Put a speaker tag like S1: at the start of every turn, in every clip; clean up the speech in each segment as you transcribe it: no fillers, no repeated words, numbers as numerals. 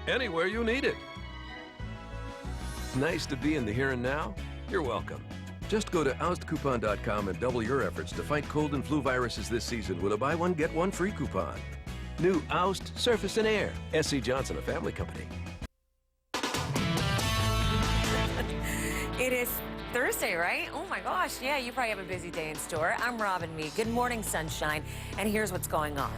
S1: anywhere you need it. Nice to be in the here and now? You're welcome. Just go to oustcoupon.com and double your efforts to fight cold and flu viruses this season with a buy one, get one free coupon. New Oust Surface and Air. S.C. Johnson, a family company.
S2: It is Thursday, right? Oh my gosh, yeah, you probably have a busy day in store. I'm Robin Meade. Good morning, sunshine. And here's what's going on.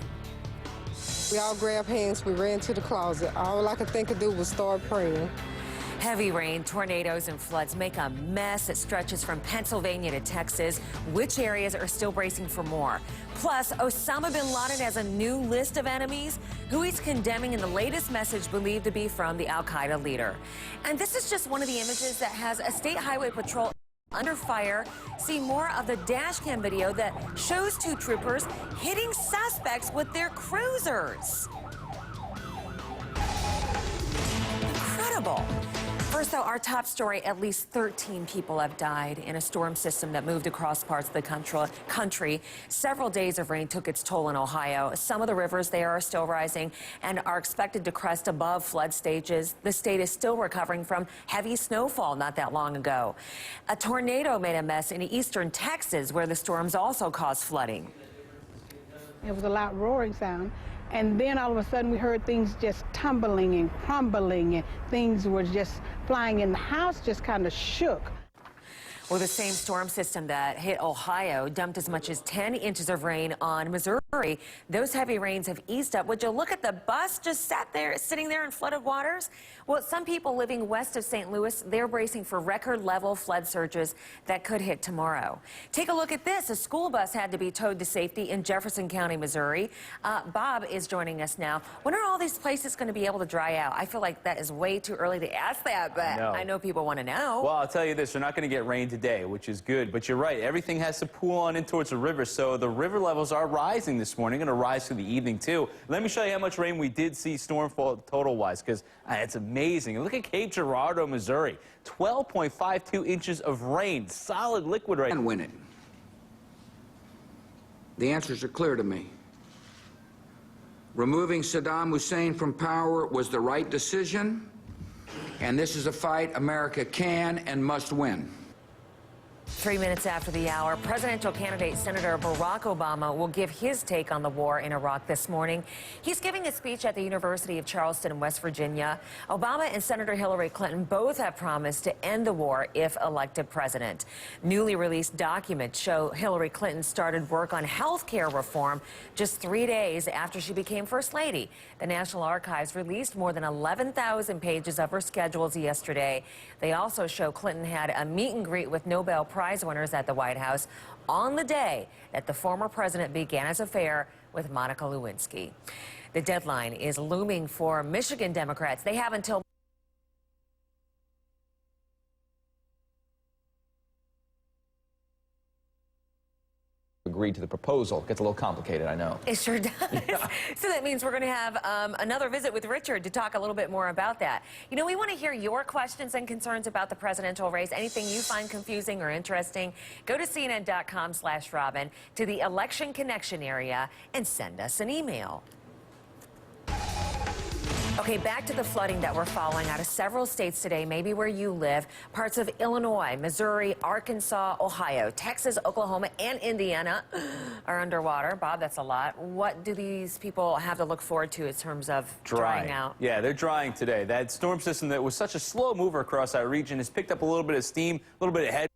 S3: We all grabbed hands, we ran to the closet. All I could think of do was start praying.
S2: Heavy rain, tornadoes, and floods make a mess that stretches from Pennsylvania to Texas. Which areas are still bracing for more? Plus, Osama bin Laden has a new list of enemies who he's condemning in the latest message believed to be from the al-Qaeda leader. And this is just one of the images that has a state highway patrol under fire. See more of the dash cam video that shows two troopers hitting suspects with their cruisers. Incredible. First, though, our top story, at least 13 people have died in a storm system that moved across parts of the country. Several days of rain took its toll in Ohio. Some of the rivers there are still rising and are expected to crest above flood stages. The state is still recovering from heavy snowfall not that long ago. A tornado made a mess in eastern Texas, where the storms also caused flooding.
S4: It was a loud roaring sound. And then all of a sudden we heard things just tumbling and crumbling, and things were just flying, and the house just kind of shook.
S2: Well, the same storm system that hit Ohio dumped as much as 10 inches of rain on Missouri. Those heavy rains have eased up. Would you look at the bus just sitting there in flooded waters? Well, some people living west of St. Louis, they're bracing for record-level flood surges that could hit tomorrow. Take a look at this. A school bus had to be towed to safety in Jefferson County, Missouri. Bob is joining us now. When are all these places going to be able to dry out? I feel like that is way too early to ask that, but I know people want to know.
S5: Well, I'll tell you this. They're not going to get rain today, which is good. But you're right. Everything has to pool on in towards the river, so the river levels are rising this morning, going to rise through the evening, too. Let me show you how much rain we did see stormfall total-wise, because it's amazing. And look at Cape Girardeau, Missouri. 12.52 inches of rain. Solid liquid rain.
S6: And win it. The answers are clear to me. Removing Saddam Hussein from power was the right decision, and this is a fight America can and must win.
S2: 3 minutes after the hour, presidential candidate Senator Barack Obama will give his take on the war in Iraq this morning. He's giving a speech at the University of Charleston in West Virginia. Obama and Senator Hillary Clinton both have promised to end the war if elected president. Newly released documents show Hillary Clinton started work on health care reform just 3 days after she became First Lady. The National Archives released more than 11,000 pages of her schedules yesterday. They also show Clinton had a meet and greet with Nobel Prize winners at the White House on the day that the former president began his affair with Monica Lewinsky. The deadline is looming for Michigan Democrats. They have until
S7: agreed to the proposal. Gets a little complicated, I know.
S2: It sure does. Yeah. So that means we're going to have another visit with Richard to talk a little bit more about that. You know, we want to hear your questions and concerns about the presidential race. Anything you find confusing or interesting, go to CNN.com/Robin to the Election Connection area and send us an email. Okay, back to the flooding that we're following out of several states today, maybe where you live. Parts of Illinois, Missouri, Arkansas, Ohio, Texas, Oklahoma, and Indiana are underwater. Bob, that's a lot. What do these people have to look forward to in terms of drying out?
S5: Yeah, they're drying today. That storm system that was such a slow mover across that region has picked up a little bit of steam, a little bit of head.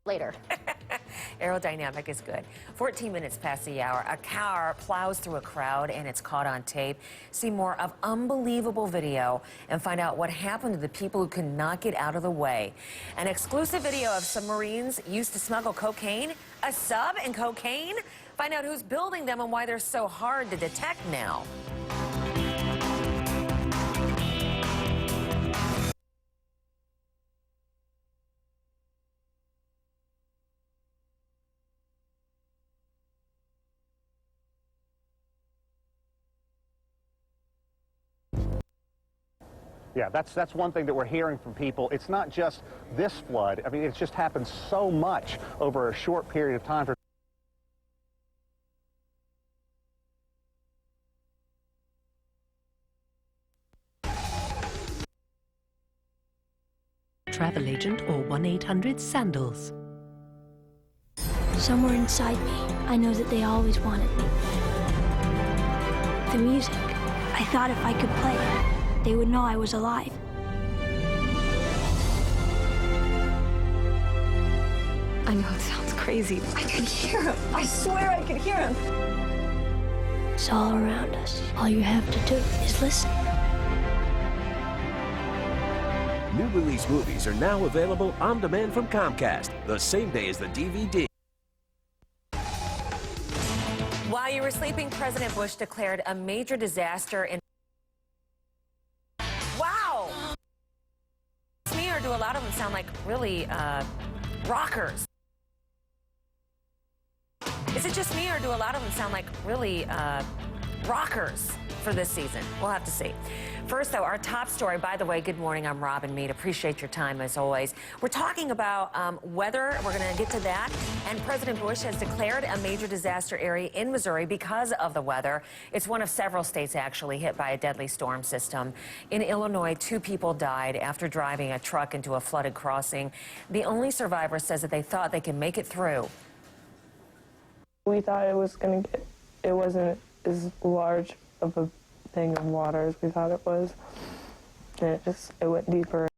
S2: Later. Aerodynamic is good. 14 minutes past the hour, a car plows through a crowd and it's caught on tape. See more of unbelievable video and find out what happened to the people who could not get out of the way. An exclusive video of submarines used to smuggle cocaine, a sub and cocaine. Find out who's building them and why they're so hard to detect now.
S8: Yeah, that's one thing that we're hearing from people. It's not just this flood. I mean, it's just happened so much over a short period of time.
S9: Travel agent or 1-800-SANDALS.
S10: Somewhere inside me, I know that they always wanted me. The music. I thought if I could play it, they would know I was alive.
S11: I know it sounds crazy. I could hear him. I swear I could hear him.
S10: It's all around us. All you have to do is listen.
S1: New release movies are now available on demand from Comcast, the same day as the DVD.
S2: While you were sleeping, President Bush declared a major disaster in... Wow! To me, or do a lot of them sound like really rockers? Is it just me, or do a lot of them sound like really rockers for this season? We'll have to see. First, though, our top story. By the way, good morning. I'm Robin Meade. Appreciate your time, as always. We're talking about weather. We're going to get to that. And President Bush has declared a major disaster area in Missouri because of the weather. It's one of several states, actually, hit by a deadly storm system. In Illinois, 2 people died after driving a truck into a flooded crossing. The only survivor says that they thought they could make it through.
S12: We thought it was going to get, it wasn't as large of a thing of water as we thought it was, and it went deeper.